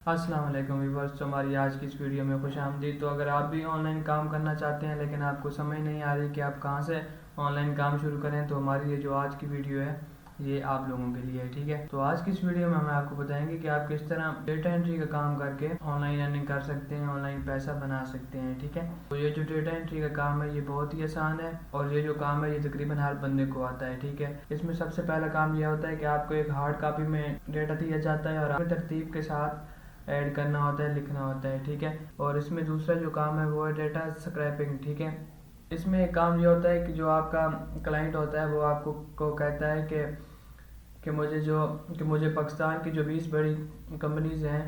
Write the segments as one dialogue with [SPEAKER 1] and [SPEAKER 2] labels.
[SPEAKER 1] अस्सलाम वालेकुम व्यूअर्स। तो हमारी आज की इस वीडियो में खुशामदीद। तो अगर आप भी ऑनलाइन काम करना चाहते हैं लेकिन आपको समझ नहीं आ रही कि आप कहां से ऑनलाइन काम शुरू करें, तो हमारी ये जो आज की वीडियो है ये आप लोगों के लिए है। ठीक है, तो आज की इस वीडियो में हम आपको बताएंगे कि आप किस तरह डेटा एंट्री का काम करके ऑनलाइन अर्निंग कर सकते हैं, ऑनलाइन पैसा बना सकते हैं। ठीक है, तो ये जो डेटा एंट्री का काम है ये बहुत ही आसान है और ये जो काम है ये तकरीबन हर बंदे को आता है। ठीक है, इसमें सबसे पहला काम यह होता है कि आपको एक हार्ड कॉपी में डेटा दिया जाता है और आप तरतीब के साथ ऐड करना होता है, लिखना होता है। ठीक है, और इसमें दूसरा जो काम है वो है डेटा स्क्रैपिंग। ठीक है, इसमें एक काम ये होता है कि जो आपका क्लाइंट होता है वो आपको को कहता है कि मुझे पाकिस्तान की जो 20 बड़ी कंपनीज हैं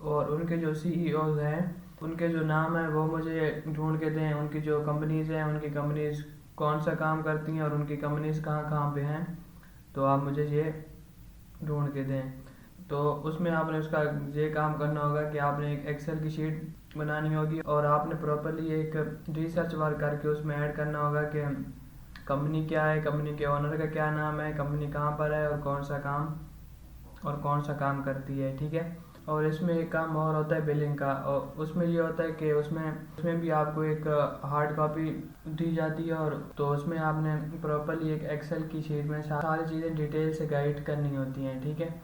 [SPEAKER 1] और उनके जो सीईओज हैं उनके जो नाम है वो मुझे ढूंढ के दें। उनकी जो कंपनीज हैं उनकी कंपनीज कौन सा काम करती हैं और उनकी कंपनीज कहाँ कहाँ पे हैं, तो आप मुझे ये ढूंढ के दें। तो उसमें आपने उसका ये काम करना होगा कि आपने एक एक्सेल की शीट बनानी होगी और आपने प्रॉपरली एक रिसर्च वर्क करके उसमें ऐड करना होगा कि कंपनी क्या है, कंपनी के ओनर का क्या नाम है, कंपनी कहाँ पर है और कौन सा काम करती है। ठीक है, और इसमें एक काम और होता है बिलिंग का, और उसमें ये होता है कि उसमें भी आपको एक हार्ड कॉपी दी जाती है और तो उसमें आपने प्रॉपरली एक एक्सेल की शीट में सारी चीज़ें डिटेल से गाइड करनी होती हैं। ठीक है,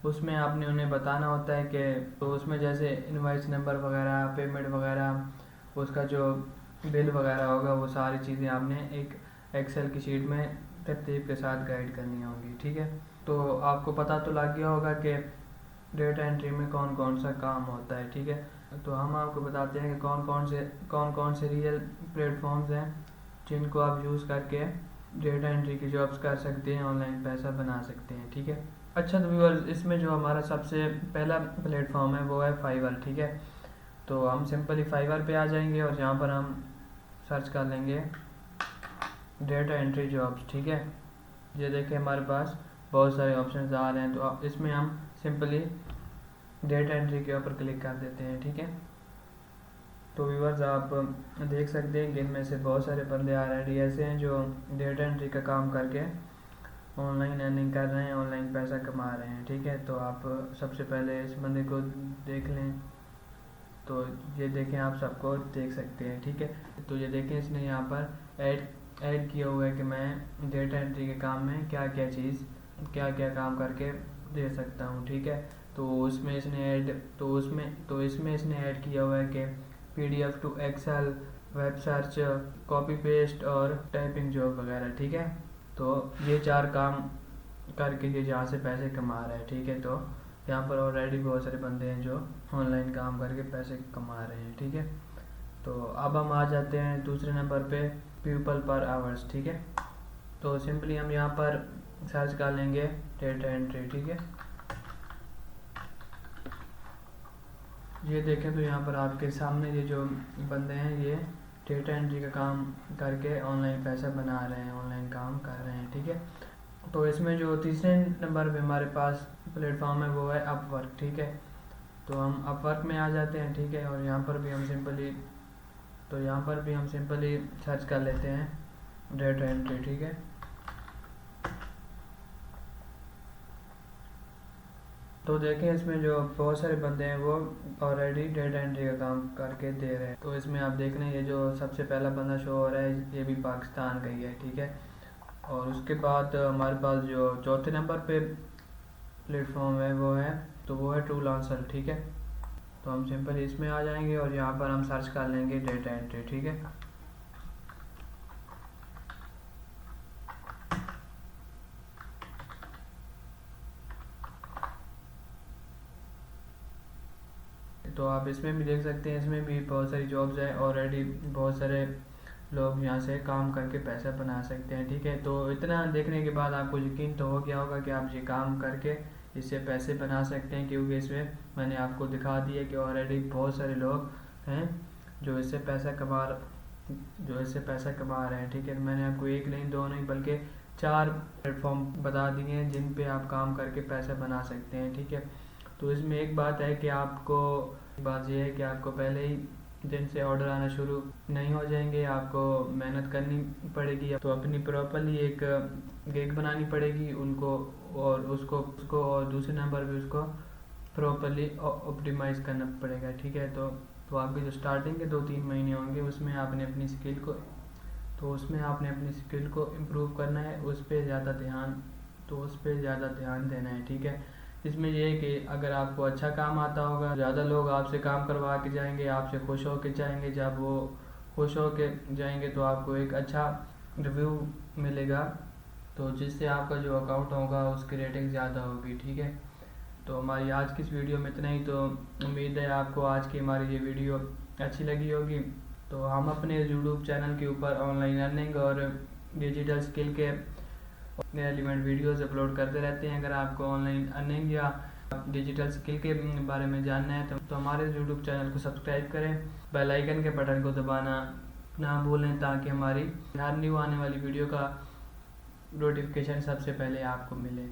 [SPEAKER 1] उसमें आपने उन्हें बताना होता है कि तो उसमें जैसे इनवॉइस नंबर वगैरह, पेमेंट वगैरह, उसका जो बिल वगैरह होगा वो सारी चीज़ें आपने एक एक्सेल की शीट में तरतीब के साथ गाइड करनी होंगी। ठीक है, तो आपको पता तो लग गया होगा कि डेटा एंट्री में कौन कौन सा काम होता है। ठीक है, तो हम आपको बताते हैं कि कौन कौन से रियल प्लेटफॉर्म्स हैं जिनको आप यूज़ करके डेटा एंट्री की जॉब्स कर सकते हैं, ऑनलाइन पैसा बना सकते हैं। ठीक है, अच्छा तो व्यूअर्स इसमें जो हमारा सबसे पहला प्लेटफॉर्म है वो है फाइवर। ठीक है, तो हम सिंपली फाइवर पे आ जाएंगे और यहाँ पर हम सर्च कर लेंगे डेटा एंट्री जॉब्स। ठीक है, ये देखें हमारे पास बहुत सारे ऑप्शन आ रहे हैं, तो इसमें हम सिंपली डेटा एंट्री के ऊपर क्लिक कर देते हैं। ठीक है, तो व्यूअर्स आप देख सकते हैं कि इनमें से बहुत सारे बंदे ऑलरेडी ऐसे हैं जो डेटा एंट्री का काम करके ऑनलाइन अर्निंग कर रहे हैं, ऑनलाइन पैसा कमा रहे हैं। ठीक है, तो आप सबसे पहले इस बंदे को देख लें, तो ये देखें, आप सबको देख सकते हैं। ठीक है, तो ये देखें इसने यहाँ पर ऐड किया हुआ है कि मैं डेटा एंट्री के काम में क्या क्या काम करके दे सकता हूँ। ठीक है, तो उसमें इसमें इसने ऐड किया हुआ है कि PDF to excel, web search, copy paste और टाइपिंग जॉब वगैरह। ठीक है, तो ये 4 काम करके ये जहाँ से पैसे कमा रहा है। ठीक है, तो यहाँ पर ऑलरेडी बहुत सारे बंदे हैं जो ऑनलाइन काम करके पैसे कमा रहे हैं। ठीक है, तो अब हम आ जाते हैं दूसरे नंबर पे पीपल पर आवर्स। ठीक है, तो सिंपली हम यहाँ पर सर्च कर लेंगे डेटा एंट्री। ठीक है, ये देखें तो यहाँ पर आपके सामने ये जो बंदे हैं ये डेटा एंट्री का काम करके ऑनलाइन पैसा बना रहे हैं, ऑनलाइन काम कर रहे हैं। ठीक है, तो इसमें जो तीसरे नंबर पे हमारे पास प्लेटफॉर्म है वो है अपवर्क। ठीक है, तो हम अपवर्क में आ जाते हैं। ठीक है, और यहाँ पर भी हम सिंपली सर्च कर लेते हैं डेटा एंट्री। ठीक है, तो देखें इसमें जो बहुत सारे बंदे हैं वो ऑलरेडी डेटा एंट्री का काम करके दे रहे हैं। तो इसमें आप देख लें ये जो सबसे पहला बंदा शो हो रहा है ये भी पाकिस्तान का ही है। ठीक है, और उसके बाद हमारे पास जो चौथे नंबर पे प्लेटफॉर्म है वो है ट्रूलांसर। ठीक है, तो हम सिंपल इसमें आ जाएंगे और यहाँ पर हम सर्च कर लेंगे डेटा एंट्री। ठीक है, तो आप इसमें भी देख सकते हैं, इसमें भी बहुत सारी जॉब्स हैं, ऑलरेडी बहुत सारे लोग यहाँ से काम करके पैसा बना सकते हैं। ठीक है, तो इतना देखने के बाद आपको यकीन तो हो गया होगा कि आप ये काम करके इससे पैसे बना सकते हैं, क्योंकि इसमें मैंने आपको दिखा दिया कि ऑलरेडी बहुत सारे लोग हैं जो इससे पैसा कमा रहे हैं। ठीक है, मैंने आपको एक नहीं, दो नहीं, बल्कि 4 प्लेटफॉर्म बता दिए हैं जिन पे आप काम करके पैसा बना सकते हैं। ठीक है, तो इसमें एक बात है कि बात यह है कि आपको पहले ही दिन से ऑर्डर आना शुरू नहीं हो जाएंगे, आपको मेहनत करनी पड़ेगी, तो अपनी प्रॉपरली एक गिग बनानी पड़ेगी उनको और उसको और दूसरे नंबर पे उसको प्रॉपरली ऑप्टिमाइज़ करना पड़ेगा, ठीक है। तो आपके जो स्टार्टिंग के 2-3 महीने होंगे उसमें आपने अपनी स्किल को इम्प्रूव करना है, उस पर ज़्यादा ध्यान देना है, ठीक है। इसमें ये है कि अगर आपको अच्छा काम आता होगा, ज़्यादा लोग आपसे काम करवा के जाएंगे, आपसे खुश होकर जाएंगे। जब वो खुश होकर जाएंगे तो आपको एक अच्छा रिव्यू मिलेगा, तो जिससे आपका जो अकाउंट होगा उसकी रेटिंग ज़्यादा होगी, ठीक है। तो हमारी आज की इस वीडियो में इतना ही। तो उम्मीद है आपको आज की हमारी ये वीडियो अच्छी लगी होगी। तो हम अपने यूट्यूब चैनल के ऊपर ऑनलाइन अर्निंग और डिजिटल स्किल के एलिमेंट वीडियोस अपलोड करते रहते हैं। अगर आपको ऑनलाइन अर्निंग या डिजिटल स्किल के बारे में जानना है तो हमारे यूट्यूब चैनल को सब्सक्राइब करें, बेल आइकन के बटन को दबाना ना भूलें, ताकि हमारी हर न्यू आने वाली वीडियो का नोटिफिकेशन सबसे पहले आपको मिले।